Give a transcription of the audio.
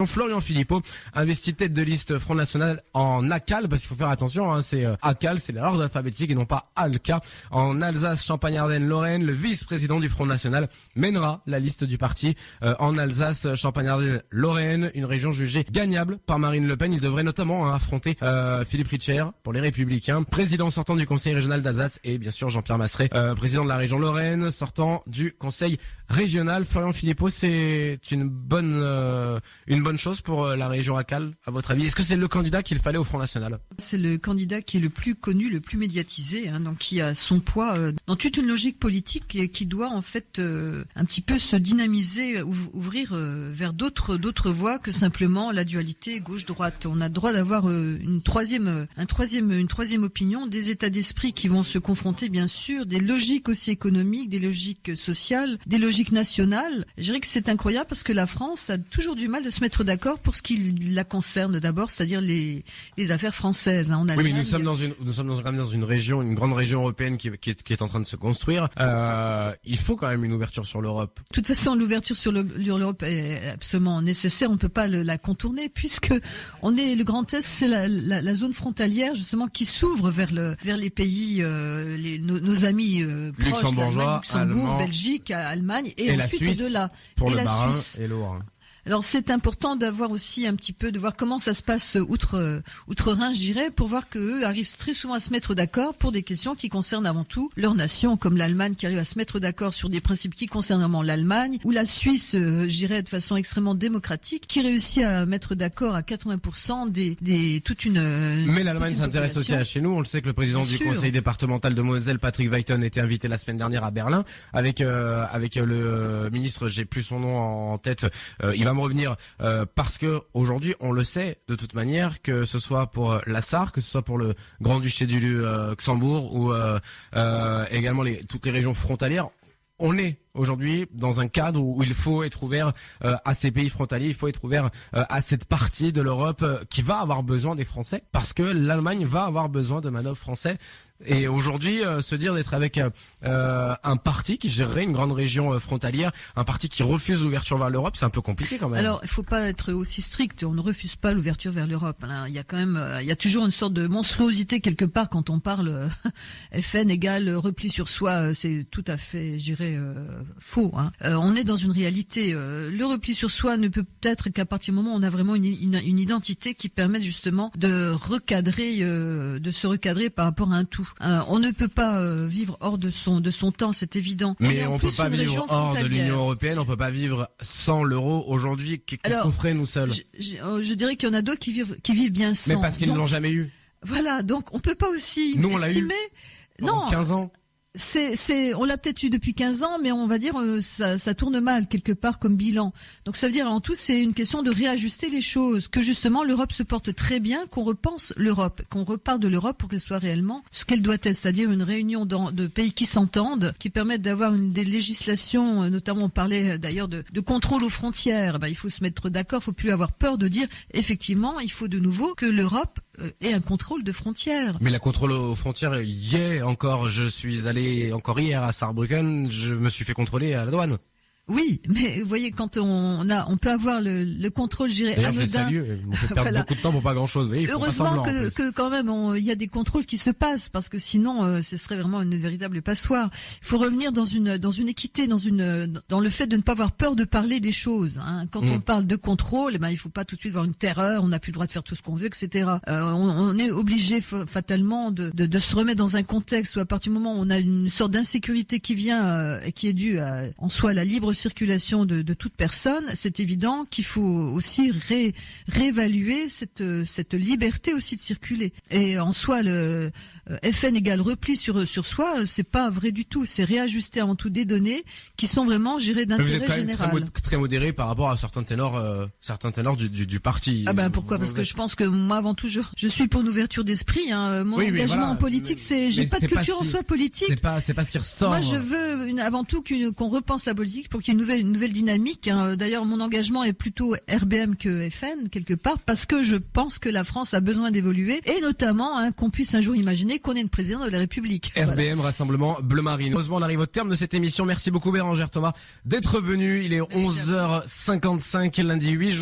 Florian Philippot, investi tête de liste Front National en ACAL, parce qu'il faut faire attention, hein, c'est ACAL, c'est l'ordre alphabétique et non pas ALCA. En Alsace, Champagne-Ardenne, Lorraine, le vice-président du Front National mènera la liste du parti en Alsace, Champagne-Ardenne, Lorraine, une région jugée gagnable par Marine Le Pen. Il devrait notamment affronter Philippe Richer pour les Républicains, président sortant du Conseil régional d'Alsace, et bien sûr Jean-Pierre Masseret, président de la région Lorraine, sortant du Conseil régional. Florian Philippot, c'est une bonne chose pour la région ACAL, à votre avis? Est-ce que c'est le candidat qu'il fallait au Front National? C'est le candidat qui est le plus connu, le plus médiatisé, donc qui a son poids dans toute une logique politique et qui doit en fait un petit peu se dynamiser, ouvrir vers d'autres voies que simplement la dualité gauche-droite. On a le droit d'avoir une troisième opinion, des états d'esprit qui vont se confronter bien sûr, des logiques aussi économiques, des logiques sociales, des logiques nationales. Je dirais que c'est incroyable parce que la France a toujours du mal de se mettre d'accord pour ce qui la concerne d'abord, c'est-à-dire les affaires françaises. En Allemagne, oui, mais nous sommes quand même dans une région, une grande région européenne qui est en train de se construire. Il faut quand même une ouverture sur l'Europe. De toute façon, l'ouverture sur l'Europe est absolument nécessaire. On peut pas la contourner puisque le Grand Est, c'est la zone frontalière justement qui s'ouvre vers les pays, nos amis proches, luxembourgeois, Luxembourg, Allemand, Belgique, Allemagne et ensuite la Suisse, de là pour et le la Bas-Rhin Suisse. Et l'Our. Alors c'est important d'avoir aussi un petit peu, de voir comment ça se passe outre-Rhin, je dirais, pour voir qu'eux arrivent très souvent à se mettre d'accord pour des questions qui concernent avant tout leur nation, comme l'Allemagne qui arrive à se mettre d'accord sur des principes qui concernent vraiment l'Allemagne, ou la Suisse, je dirais, de façon extrêmement démocratique, qui réussit à mettre d'accord à 80% toute une... Mais l'Allemagne s'intéresse aussi à chez nous. On le sait que le président du conseil départemental de Moselle, Patrick Weiten, était invité la semaine dernière à Berlin avec le ministre, j'ai plus son nom en tête, il va me revenir parce que aujourd'hui on le sait de toute manière, que ce soit pour la Sarre, que ce soit pour le Grand-Duché du Luxembourg ou également toutes les régions frontalières, on est aujourd'hui dans un cadre où il faut être ouvert à ces pays frontaliers, il faut être ouvert à cette partie de l'Europe qui va avoir besoin des Français, parce que l'Allemagne va avoir besoin de manœuvres français. Et aujourd'hui, se dire d'être avec un parti qui gérerait une grande région frontalière, un parti qui refuse l'ouverture vers l'Europe, c'est un peu compliqué quand même. Alors, il faut pas être aussi strict. On ne refuse pas l'ouverture vers l'Europe. Il y a quand même, il y a toujours une sorte de monstruosité quelque part quand on parle FN égale repli sur soi. C'est tout à fait, je dirais, faux. On est dans une réalité. Le repli sur soi ne peut être qu'à partir du moment où on a vraiment une identité qui permette justement de se recadrer par rapport à un tout. On ne peut pas vivre hors de son temps, c'est évident. Mais on peut pas vivre hors de l'Union européenne, on peut pas vivre sans l'euro aujourd'hui. Qu'est-ce qu'on ferait nous seuls? Je dirais qu'il y en a d'autres qui vivent bien sans. Mais parce qu'ils ne l'ont jamais eu. Voilà, donc on peut pas aussi nous, on estimer. L'a eu pendant 15 ans. On l'a peut-être eu depuis 15 ans, mais on va dire ça tourne mal quelque part comme bilan. Donc ça veut dire en tout, c'est une question de réajuster les choses, que justement l'Europe se porte très bien, qu'on repense l'Europe, qu'on repart de l'Europe pour qu'elle soit réellement ce qu'elle doit être, c'est-à-dire une réunion de pays qui s'entendent, qui permettent d'avoir des législations, notamment on parlait d'ailleurs de contrôle aux frontières. Il faut se mettre d'accord, il faut plus avoir peur de dire effectivement, il faut de nouveau que l'Europe ait un contrôle de frontières. Mais la contrôle aux frontières y est encore. Je suis allé encore hier à Saarbrücken, je me suis fait contrôler à la douane. Oui, mais vous voyez, quand on peut avoir le contrôle, je dirais, anodin. On fait perdre beaucoup de temps pour pas grand-chose. Voyez, heureusement que quand même il y a des contrôles qui se passent, parce que sinon ce serait vraiment une véritable passoire. Il faut revenir dans une équité, dans le fait de ne pas avoir peur de parler des choses. Quand on parle de contrôle, il faut pas tout de suite avoir une terreur, on n'a plus le droit de faire tout ce qu'on veut, etc. On est obligé fatalement de se remettre dans un contexte où à partir du moment où on a une sorte d'insécurité qui vient et qui est due en soi à la libre circulation de toute personne, c'est évident qu'il faut aussi réévaluer cette liberté aussi de circuler. Et en soi, le FN égale repli sur soi, c'est pas vrai du tout. C'est réajuster avant tout des données qui sont vraiment gérées d'intérêt général. Vous êtes très modéré par rapport à certains ténors du parti. Pourquoi? Parce que je pense que moi, avant tout, je suis pour une ouverture d'esprit. Mon engagement en politique, j'ai pas de culture en soi politique. C'est pas ce qui ressort. Moi, je veux avant tout qu'on repense la politique pour qu'il y ait une nouvelle dynamique. D'ailleurs, mon engagement est plutôt RBM que FN quelque part, parce que je pense que la France a besoin d'évoluer, et notamment qu'on puisse un jour imaginer qu'on ait une présidente de la République. RBM, Rassemblement Bleu Marine. Heureusement, on arrive au terme de cette émission. Merci beaucoup Bérangère Thomas d'être venu. Il est 11h55, lundi 8 juin.